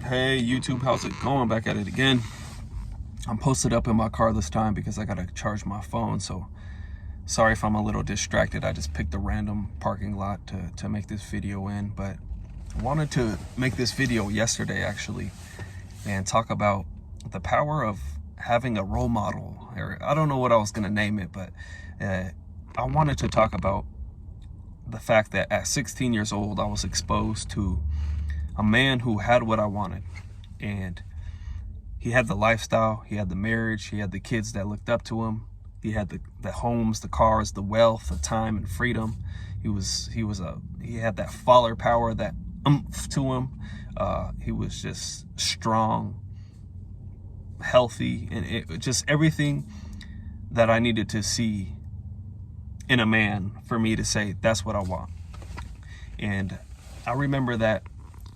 Hey YouTube, how's it going? Back at it again. I'm posted up in my car this time because I gotta charge my phone, so sorry if I'm a little distracted. I just picked a random parking lot to make this video in, but I wanted to make this video yesterday actually and talk about the power of having a role model. Or I don't know what I was gonna name it, but I wanted to talk about the fact that at 16 years old I was exposed to a man who had what I wanted, and he had the lifestyle, he had the marriage, he had the kids that looked up to him, he had the homes, the cars, the wealth, the time and freedom. He had that father power, that oomph to him. He was just strong, healthy, and just everything that I needed to see in a man for me to say that's what I want. And I remember that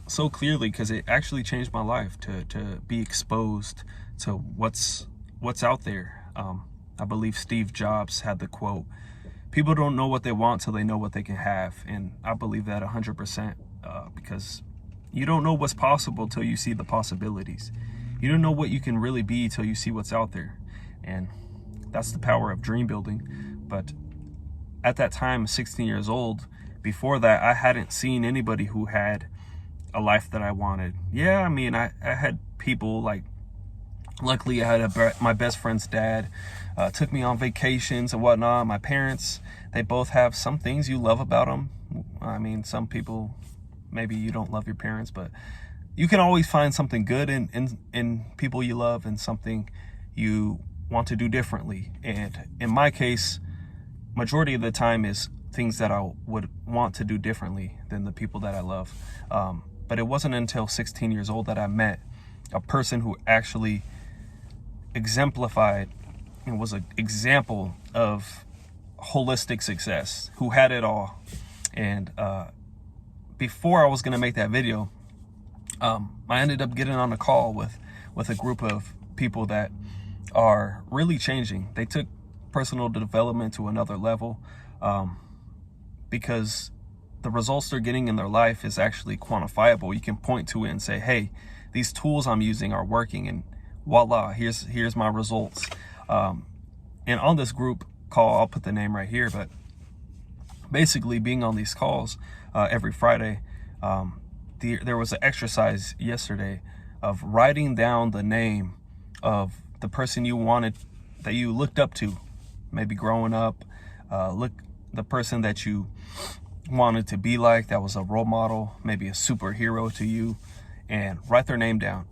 so clearly because it actually changed my life to be exposed to what's out there. I believe Steve Jobs had the quote, "People don't know what they want till they know what they can have." And I believe that 100% because you don't know what's possible till you see the possibilities. You don't know what you can really be till you see what's out there. And that's the power of dream building. But at that time, 16 years old, before that, I hadn't seen anybody who had a life that I wanted. Yeah, I mean, I had people like, luckily I had my best friend's dad took me on vacations and whatnot. My parents, they both have some things you love about them. I mean, some people, maybe you don't love your parents, but you can always find something good in people you love and something you want to do differently. And in my case, majority of the time is things that I would want to do differently than the people that I love. But it wasn't until 16 years old that I met a person who actually exemplified and was an example of holistic success, who had it all. And before I was going to make that video, I ended up getting on a call with a group of people that are really changing. They took personal development to another level because the results they're getting in their life is actually quantifiable. You can point to it and say, hey, these tools I'm using are working, and voila, here's my results. And on this group call, I'll put the name right here, but basically being on these calls every Friday, there was an exercise yesterday of writing down the name of the person you wanted, that you looked up to, maybe growing up, the person that you wanted to be like, that was a role model, maybe a superhero to you, and write their name down.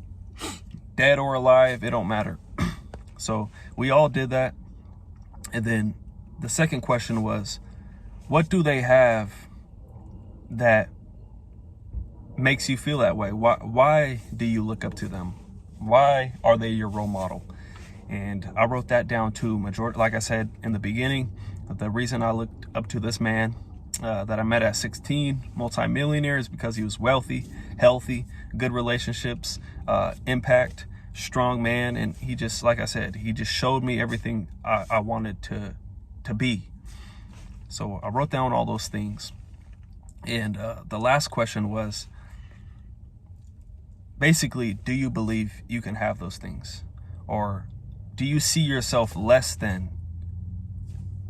Dead or alive, it don't matter. So we all did that. And then the second question was, what do they have that makes you feel that way? Why do you look up to them? Why are they your role model? And I wrote that down too. Majority, like I said in the beginning, the reason I looked up to this man that I met at 16, multimillionaire, is because he was wealthy, healthy, good relationships, impact, strong man. And he just, like I said, he just showed me everything I wanted to be. So I wrote down all those things. And the last question was basically, do you believe you can have those things? Or do you see yourself less than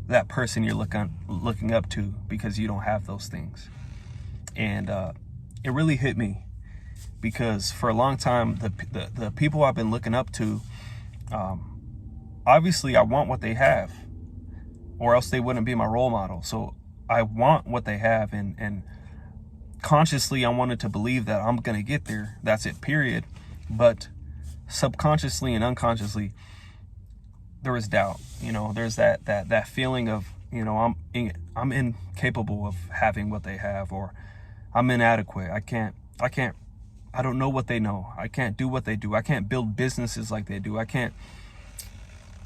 that person you're looking up to because you don't have those things? And it really hit me, because for a long time, the people I've been looking up to, obviously I want what they have, or else they wouldn't be my role model. So I want what they have, and consciously I wanted to believe that I'm gonna get there. That's it, period. But subconsciously and unconsciously, there was doubt. You know, there's that feeling of, you know, I'm incapable of having what they have, or I'm inadequate. I don't know what they know. I can't do what they do. I can't build businesses like they do. I can't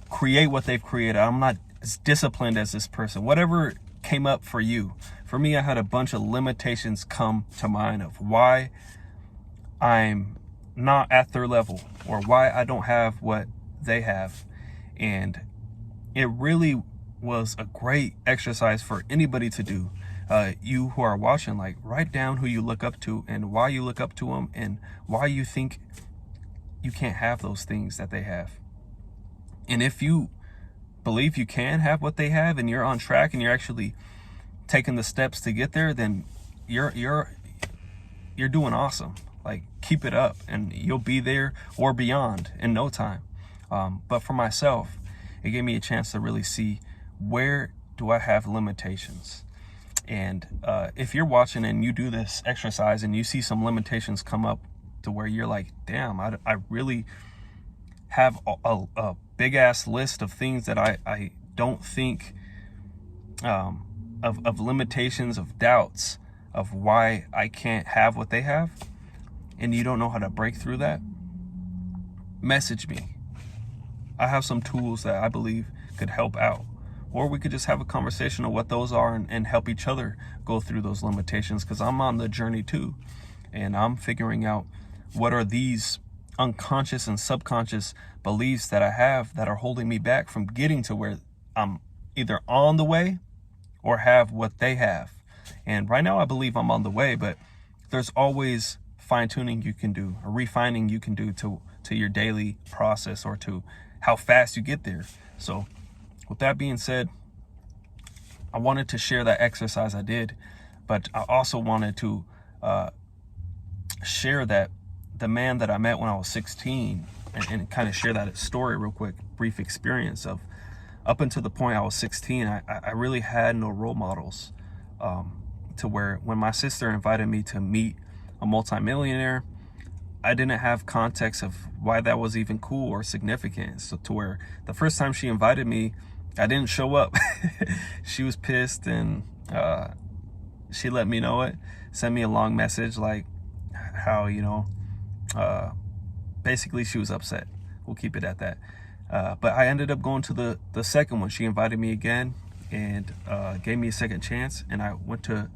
create what they've created. I'm not as disciplined as this person. Whatever came up for you. For me, I had a bunch of limitations come to mind of why I'm not at their level, or why I don't have what they have. And it really was a great exercise for anybody to do, You who are watching, like, write down who you look up to and why you look up to them and why you think you can't have those things that they have. And if you believe you can have what they have and you're on track and you're actually taking the steps to get there, then you're doing awesome. Like, keep it up and you'll be there or beyond in no time. But for myself, it gave me a chance to really see, where do I have limitations? And if you're watching and you do this exercise and you see some limitations come up to where you're like, damn, I really have a big ass list of things that I don't think, of limitations, of doubts of why I can't have what they have, and you don't know how to break through that, message me. I have some tools that I believe could help out. Or we could just have a conversation of what those are and help each other go through those limitations, because I'm on the journey too. And I'm figuring out what are these unconscious and subconscious beliefs that I have that are holding me back from getting to where I'm either on the way or have what they have. And right now I believe I'm on the way, but there's always fine-tuning you can do, or refining you can do to your daily process, or to how fast you get there. So with that being said, I wanted to share that exercise I did, but I also wanted to share that the man that I met when I was 16, and kind of share that story real quick, brief experience of up until the point I was 16, I really had no role models, to where when my sister invited me to meet a multimillionaire, I didn't have context of why that was even cool or significant. So to where the first time she invited me, I didn't show up. She was pissed, and she let me know it, sent me a long message like how, basically she was upset. We'll keep it at that. But I ended up going to the second one. She invited me again and gave me a second chance, and I went to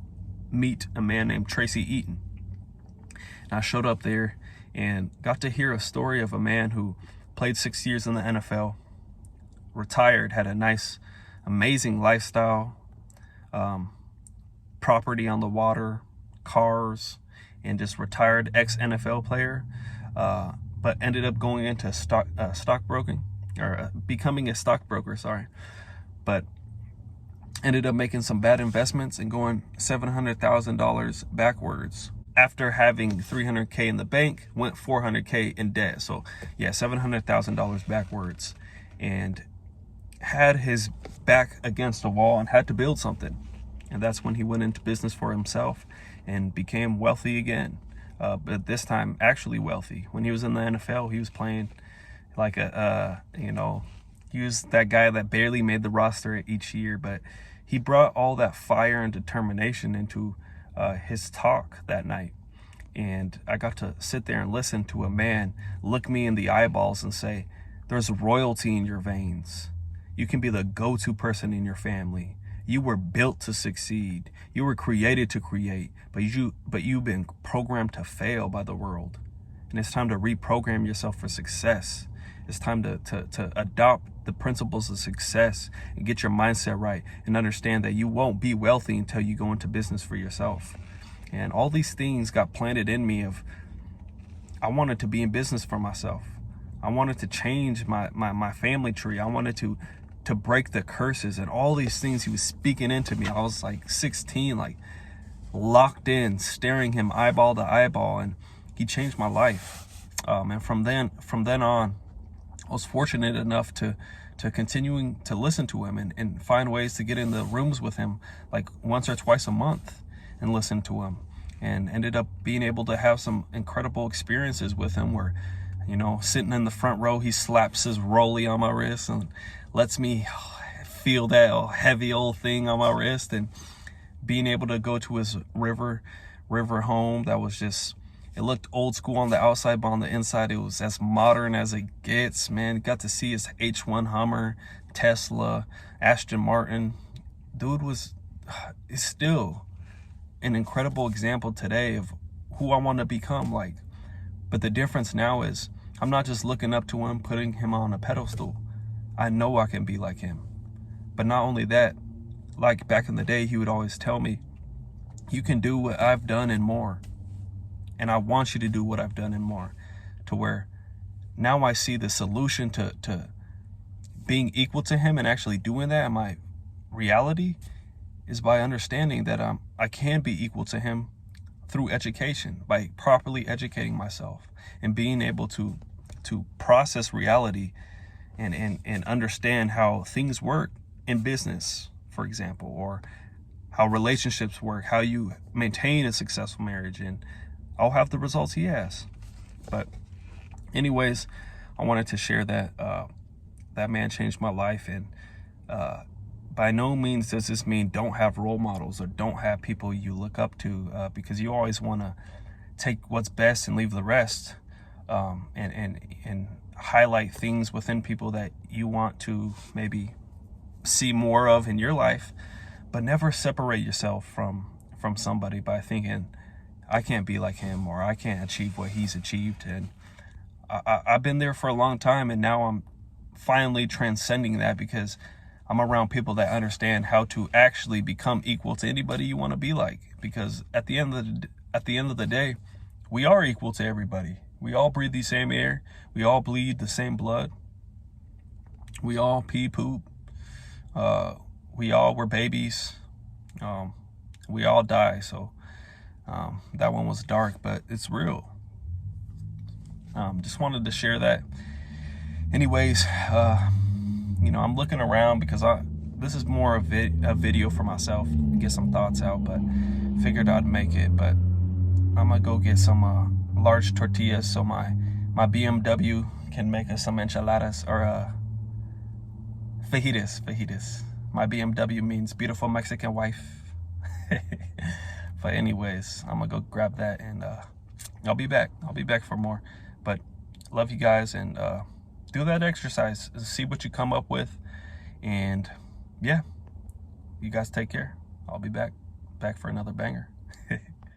meet a man named Tracy Eaton. And I showed up there and got to hear a story of a man who played 6 years in the NFL, retired, had a nice, amazing lifestyle, property on the water, cars, and just retired ex-NFL player, but ended up going into stockbroking, or becoming a stockbroker, but ended up making some bad investments and going $700,000 backwards. After having $300K in the bank, went $400K in debt. So yeah, $700,000 backwards, and had his back against a wall and had to build something. And that's when he went into business for himself and became wealthy again. But this time actually wealthy. When he was in the NFL, he was playing like he was that guy that barely made the roster each year, but he brought all that fire and determination into his talk that night. And I got to sit there and listen to a man look me in the eyeballs and say, there's royalty in your veins. You can be the go-to person in your family. You were built to succeed. You were created to create, but you've been programmed to fail by the world. And it's time to reprogram yourself for success. It's time to adopt the principles of success and get your mindset right, and understand that you won't be wealthy until you go into business for yourself. And all these things got planted in me of, I wanted to be in business for myself. I wanted to change my family tree. I wanted to break the curses and all these things he was speaking into me. I was like 16, like locked in, staring him eyeball to eyeball, and he changed my life. And from then on, I was fortunate enough to continuing to listen to him and find ways to get in the rooms with him like once or twice a month and listen to him, and ended up being able to have some incredible experiences with him where, sitting in the front row, he slaps his rollie on my wrist and lets me feel that heavy old thing on my wrist, and being able to go to his river home that was just, it looked old school on the outside, but on the inside it was as modern as it gets, man. Got to see his H1 Hummer, Tesla, Aston Martin. Dude is still an incredible example today of who I want to become like. But the difference now is I'm not just looking up to him, putting him on a pedestal. I know I can be like him. But not only that, like back in the day, he would always tell me, You can do what I've done and more. And I want you to do what I've done and more, to where now I see the solution to being equal to him and actually doing that in my reality is by understanding that I can be equal to him through education, by properly educating myself and being able to process reality and understand how things work in business, for example, or how relationships work, how you maintain a successful marriage, and I'll have the results he has. But anyways, I wanted to share that that man changed my life, and by no means does this mean don't have role models or don't have people you look up to, because you always want to take what's best and leave the rest, and highlight things within people that you want to maybe see more of in your life, but never separate yourself from somebody by thinking I can't be like him or I can't achieve what he's achieved. And I've been there for a long time, and now I'm finally transcending that because I'm around people that understand how to actually become equal to anybody you want to be like. Because at the end of the day, we are equal to everybody. We all breathe the same air. We all bleed the same blood. We all pee poop. We all were babies. We all die. So that one was dark, but it's real. Just wanted to share that. Anyways, I'm looking around because this is more a video for myself, get some thoughts out, but figured I'd make it. But I'm gonna go get some large tortillas so my BMW can make us some enchiladas or fajitas. My BMW means beautiful Mexican wife. But anyways, I'm gonna go grab that, and I'll be back for more. But love you guys, and do that exercise, see what you come up with, and yeah, you guys take care. I'll be back for another banger.